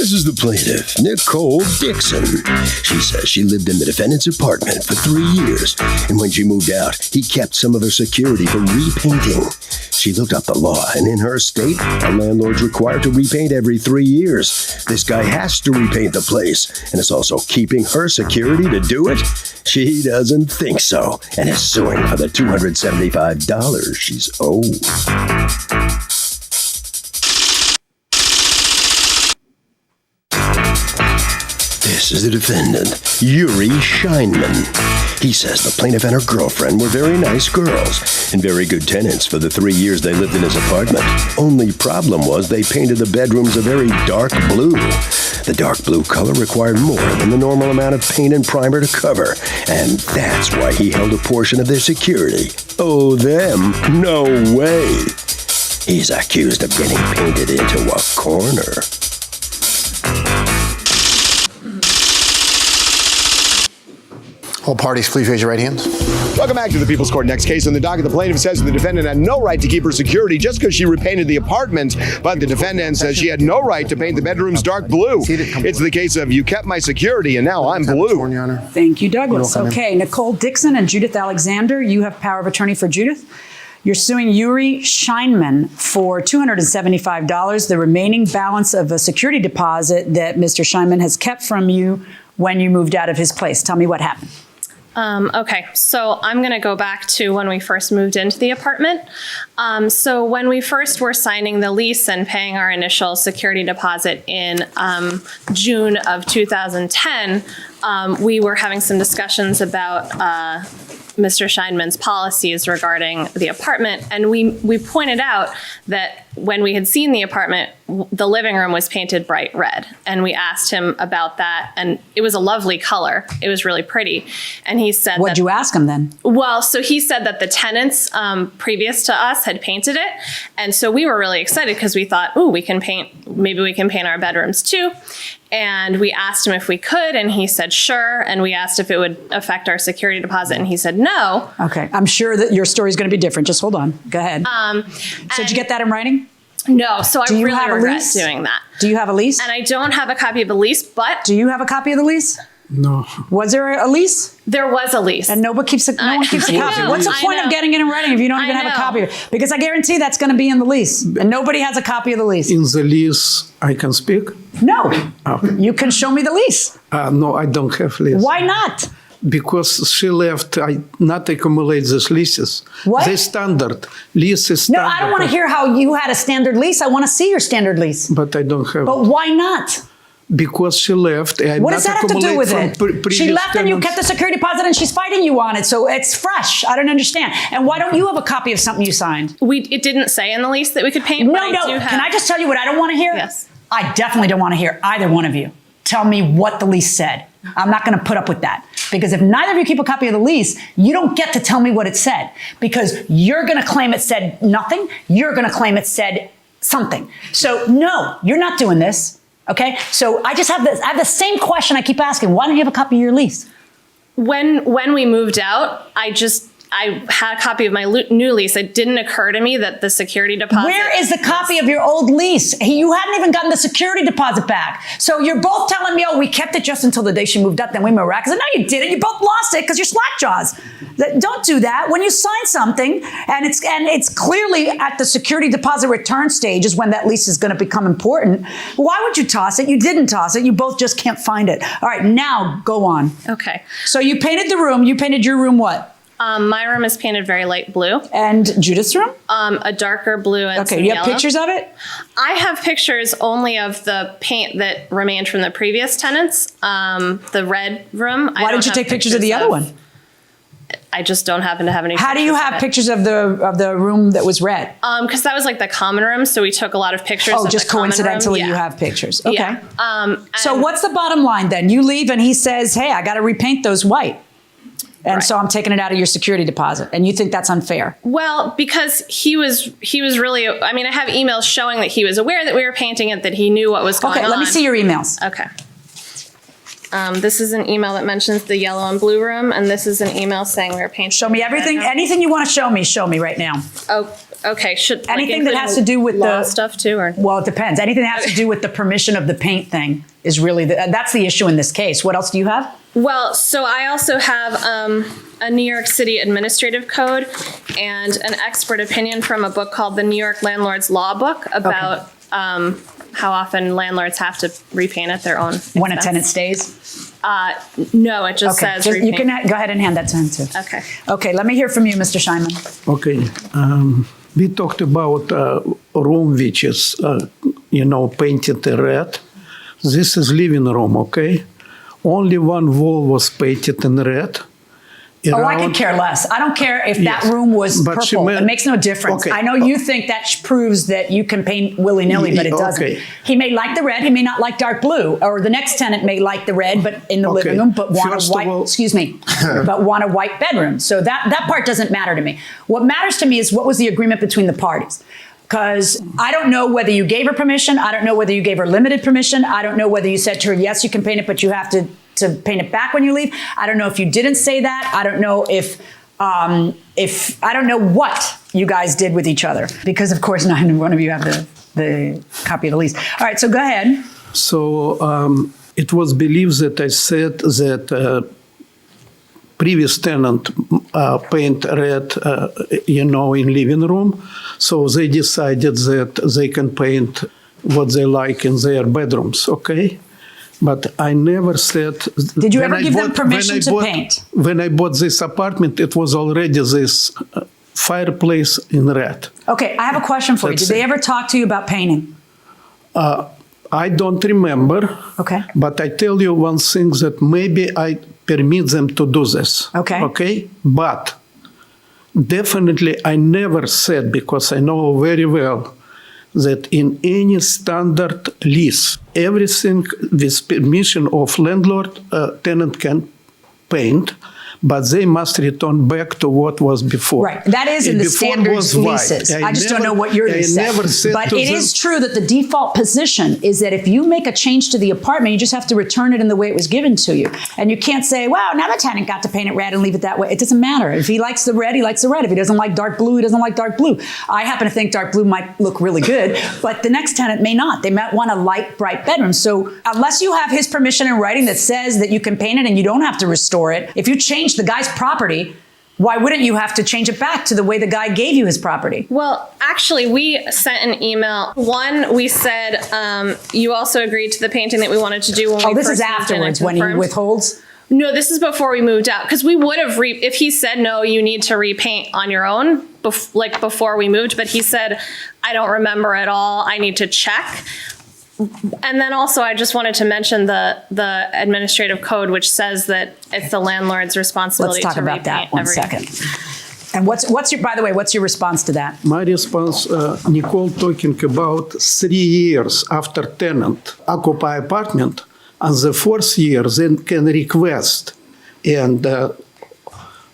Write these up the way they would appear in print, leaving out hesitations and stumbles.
This is the plaintiff, Nicole Dixon. She says she lived in the defendant's apartment for 3 years, and when she moved out, he kept some of her security for repainting. She looked up the law, and in her state, a landlord's required to repaint every 3 years. This guy has to repaint the place, and is also keeping her security to do it. She doesn't think so, and is suing for the $275 she's owed. This is the defendant, Yuri Scheinman. He says the plaintiff and her girlfriend were very nice girls and very good tenants for the 3 years they lived in his apartment. Only problem was they painted the bedrooms a very dark blue. The dark blue color required more than the normal amount of paint and primer to cover, and that's why he held a portion of their security. Oh, them? No way. He's accused of getting painted into a corner. All parties, please raise your right hands. Welcome back to the People's Court. Next case on the docket, the plaintiff says the defendant had no right to keep her security just because she repainted the apartment, but the defendant says she had no right to paint the bedrooms dark blue. It's the case of you kept my security and now I'm blue. Thank you, Douglas. Okay, Nicole Dixon and Judith Alexander, you have power of attorney for Judith. You're suing Yuri Scheinman for $275, the remaining balance of a security deposit that Mr. Scheinman has kept from you when you moved out of his place. Tell me what happened. Okay, so I'm going to go back to when we first moved into the apartment. So when we first were signing the lease and paying our initial security deposit in June of 2010, we were having some discussions about Mr. Scheinman's policies regarding the apartment. And we pointed out that when we had seen the apartment, the living room was painted bright red. And we asked him about that. And it was a lovely color. It was really pretty. And he said, what'd you ask him then? Well, so he said that the tenants previous to us had painted it. And so we were really excited because we thought, ooh, maybe we can paint our bedrooms too. And we asked him if we could, and he said, sure. And we asked if it would affect our security deposit, and he said, no. Okay, I'm sure that your story is going to be different. Just hold on. Go ahead. So did you get that in writing? No, so I really regret lease? doing that. Do you have a lease? And I don't have a copy of the lease, but... Do you have a copy of the lease? No. Was there a lease? There was a lease. And no one keeps a copy. What's the point of getting it in writing if you don't even have a copy of it? Because I guarantee that's going to be in the lease. And nobody has a copy of the lease. In the lease, I can speak? No. Okay. You can show me the lease. No, I don't have lease. Why not? Because she left, I not accumulate these leases. What? The standard. Lease is standard. No, I don't want to hear how you had a standard lease. I want to see your standard lease. But I don't have. But why not? Because she left. What does that have to do with it? She left and you kept the security deposit and she's fighting you on it. So it's fresh. I don't understand. And why don't you have a copy of something you signed? It didn't say in the lease that we could paint. No. Can I just tell you what I don't want to hear? Yes. I definitely don't want to hear either one of you tell me what the lease said. I'm not going to put up with that. Because if neither of you keep a copy of the lease, you don't get to tell me what it said. Because you're going to claim it said nothing. You're going to claim it said something. So no, you're not doing this. Okay, so I have the same question I keep asking. Why don't you have a copy of your lease? When we moved out, I had a copy of my new lease. It didn't occur to me that the security deposit... Where is the copy of your old lease? You hadn't even gotten the security deposit back. So you're both telling me, oh, we kept it just until the day she moved out, then we miraculously... No, you didn't. You both lost it because you're slack jaws. Don't do that. When you sign something, and it's clearly at the security deposit return stage is when that lease is going to become important. Why would you toss it? You didn't toss it. You both just can't find it. All right, now go on. Okay. So you painted the room. You painted your room what? My room is painted very light blue. And Judith's room? A darker blue and some you have yellow. Pictures of it? I have pictures only of the paint that remained from the previous tenants. The red room. Why didn't you take pictures of the other one? I just don't happen to have any. How do you have pictures of the room that was red? Because that was like the common room, so we took a lot of pictures. Oh, of just the common coincidentally, room. you have pictures. Okay. Yeah. So what's the bottom line then? You leave and he says, "Hey, I got to repaint those white." And so I'm taking it out of your security deposit. And you think that's unfair? Well, because he was really, I mean, I have emails showing that he was aware that we were painting it, that he knew what was going on. Okay, let me see your emails. Okay. This is an email that mentions the yellow and blue room, and this is an email saying we were painting. Show me everything, anything you want to show me right now. Oh, Okay, should Anything that has to do with law the stuff too, or well, it depends. Anything that has to do with the permission of the paint thing is really that's the issue in this case. What else do you have? well, so I also have a New York City administrative code and an expert opinion from a book called the New York Landlord's Law Book about how often landlords have to repaint at their own expense. When a tenant stays? No, it just says you repaint. can go ahead and hand that to him too. Okay. Okay, let me hear from you, Mr. Scheinman. Okay. We talked about room which is, painted red. This is living room, okay? Only one wall was painted in red. I could care less. I don't care if that room was But she purple. meant- It makes no difference. Okay. I know you think that proves that you can paint willy-nilly, but it doesn't. Okay. He may like the red. He may not like dark blue. Or the next tenant may like the red, but in the Okay. living room, but want First a of white, all- but want a white bedroom. So that part doesn't matter to me. What matters to me is what was the agreement between the parties. Because I don't know whether you gave her permission. I don't know whether you gave her limited permission. I don't know whether you said to her, yes, you can paint it, but you have to paint it back when you leave. I don't know if you didn't say that. I don't know if I don't know what you guys did with each other. Because of course, neither one of you have the copy of the lease. All right, so go ahead. So it was believed that I said that previous tenant paint red, in living room. So they decided that they can paint what they like in their bedrooms, okay? But I never said... Did you ever give them permission to paint? When I bought this apartment, it was already this fireplace in red. Okay, I have a question for you. Did they ever talk to you about painting? I don't remember. Okay. But I tell you one thing that maybe I permit them to do this. Okay. Okay? But definitely I never said, because I know very well, that in any standard lease, everything with permission of landlord, tenant can paint, but they must return back to what was before. Right. That is in the Before standard was white. leases. I just don't know what your lease never says. said But to it them- is true that the default position is that if you make a change to the apartment, you just have to return it in the way it was given to you. And you can't say, wow, now the tenant got to paint it red and leave it that way. It doesn't matter. If he likes the red, he likes the red. If he doesn't like dark blue, he doesn't like dark blue. I happen to think dark blue might look really good, but the next tenant may not. They might want a light, bright bedroom. So unless you have his permission in writing that says that you can paint it and you don't have to restore it, if you change the guy's property, why wouldn't you have to change it back to the way the guy gave you his property? Well, actually, we sent an email. One, we said you also agreed to the painting that we wanted to do when we Oh, this first is moved in and afterwards when he confirmed. withholds? No, this is before we moved out, because we would have if he said no, you need to repaint on your own, before we moved. But he said, I don't remember at all. I need to check. And then also, I just wanted to mention the administrative code, which says that it's the landlord's responsibility Let's talk to about repaint that one every second. And what's your, by the way, what's your response to that? My response, Nicole talking about 3 years after tenant occupy apartment, and the 4th year then can request, and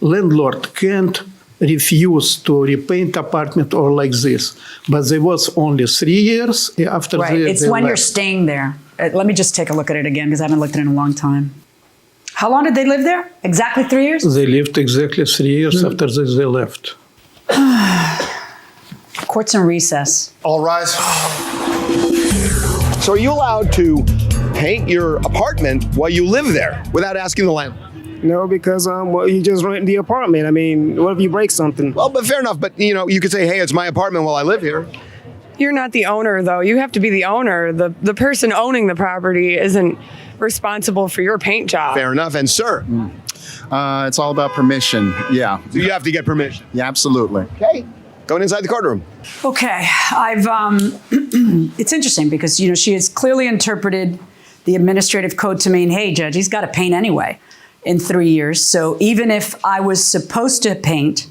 landlord can't refuse to repaint apartment or like this. But there was only 3 years after Right, it's they when you're left. staying there. Let me just take a look at it again because I haven't looked at it in a long time. How long did they live there? Exactly 3 years? They lived exactly 3 years after they left. Court's in recess. All rise. So are you allowed to paint your apartment while you live there without asking the landlord? No, because you just rent the apartment. I mean, what if you break something? Well, but fair enough. But, you could say, hey, it's my apartment while I live here. You're not the owner, though. You have to be the owner. The person owning the property isn't responsible for your paint job. Fair enough. And sir, It's all about permission. Yeah. so you have to get permission. Yeah, absolutely. Okay. Going inside the courtroom. Okay, it's interesting because, she has clearly interpreted the administrative code to mean, hey, judge, he's got to paint anyway in 3 years. So even if I was supposed to paint,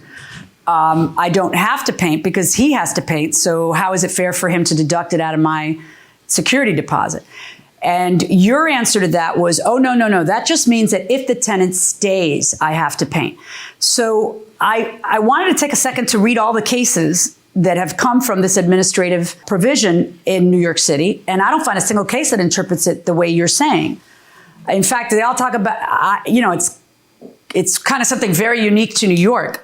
I don't have to paint because he has to paint. So how is it fair for him to deduct it out of my security deposit? And your answer to that was, oh, no. That just means that if the tenant stays, I have to paint. So I wanted to take a second to read all the cases that have come from this administrative provision in New York City. And I don't find a single case that interprets it the way you're saying. In fact, they all talk about, it's kind of something very unique to New York.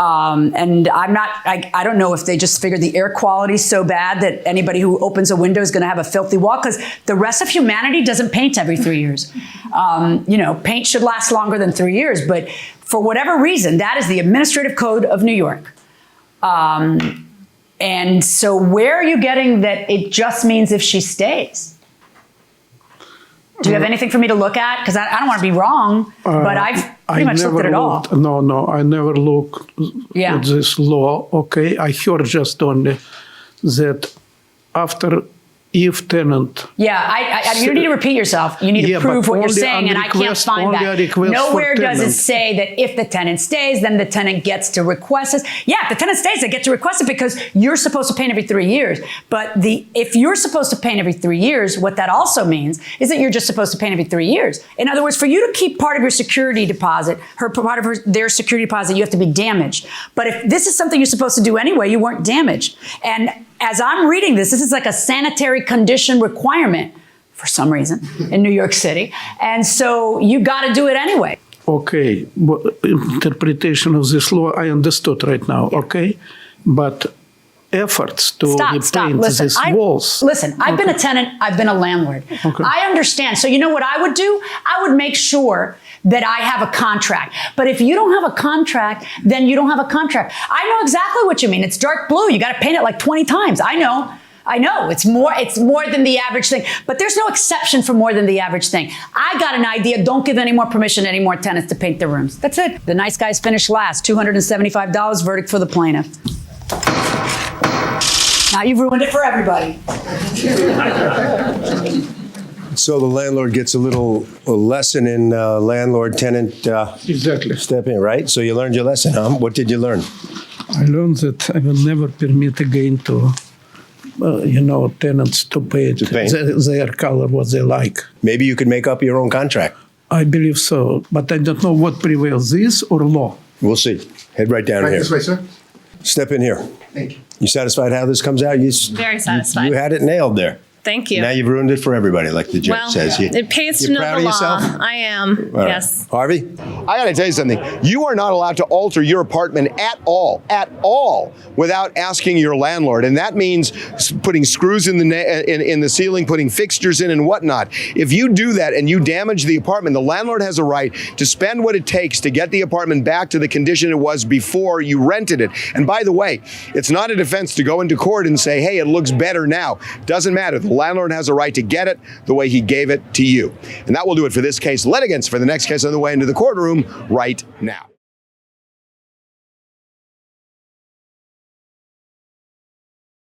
And I don't know if they just figured the air quality is so bad that anybody who opens a window is going to have a filthy wall, because the rest of humanity doesn't paint every 3 years. Paint should last longer than 3 years, but for whatever reason, that is the administrative code of New York. And so where are you getting that it just means if she stays? Do you have anything for me to look at? Because I don't want to be wrong, but I've pretty much looked at it all. No, I never looked at this law. Okay, I heard just only that after if tenant. Yeah, you don't need to repeat yourself. You need to prove what you're saying, and I can't find that. Nowhere does it say that if the tenant stays, then the tenant gets to request this. Yeah, if the tenant stays, they get to request it because you're supposed to paint every 3 years. But if you're supposed to paint every 3 years, what that also means is that you're just supposed to paint every 3 years. In other words, for you to keep part of your security deposit, their security deposit, you have to be damaged. But if this is something you're supposed to do anyway, you weren't damaged. And as I'm reading this is like a sanitary condition requirement for some reason in New York City. And so you got to do it anyway. Okay, interpretation of this law, I understood right now, okay? But efforts to repaint these walls. Listen, I've been a tenant, I've been a landlord. Okay. I understand. So you know what I would do? I would make sure that I have a contract. But if you don't have a contract, then you don't have a contract. I know exactly what you mean. It's dark blue. You got to paint it like 20 times. I know. It's more than the average thing. But there's no exception for more than the average thing. I got an idea. Don't give any more permission to any more tenants to paint their rooms. That's it. The nice guys finished last. $275 verdict for the plaintiff. Now you've ruined it for everybody. So the landlord gets a lesson in landlord-tenant exactly. stepping, right? So you learned your lesson, huh? What did you learn? I learned that I will never permit again to, tenants to paint their color what they like. Maybe you could make up your own contract. I believe so, but I don't know what prevails, this or law. We'll see. Head right down here. This way, sir. Step in here. Thank you. You satisfied how this comes out? Very satisfied. You had it nailed there. Thank you. Now you've ruined it for everybody, like the judge says. It pays to know the law. Yourself? I am, All yes. Right. Harvey? I got to tell you something. You are not allowed to alter your apartment at all, without asking your landlord. And that means putting screws in the ceiling, putting fixtures in and whatnot. If you do that and you damage the apartment, the landlord has a right to spend what it takes to get the apartment back to the condition it was before you rented it. And by the way, it's not a defense to go into court and say, hey, it looks better now. Doesn't matter. The landlord has a right to get it the way he gave it to you. And that will do it for this case. Litigants for the next case on the way into the courtroom right now.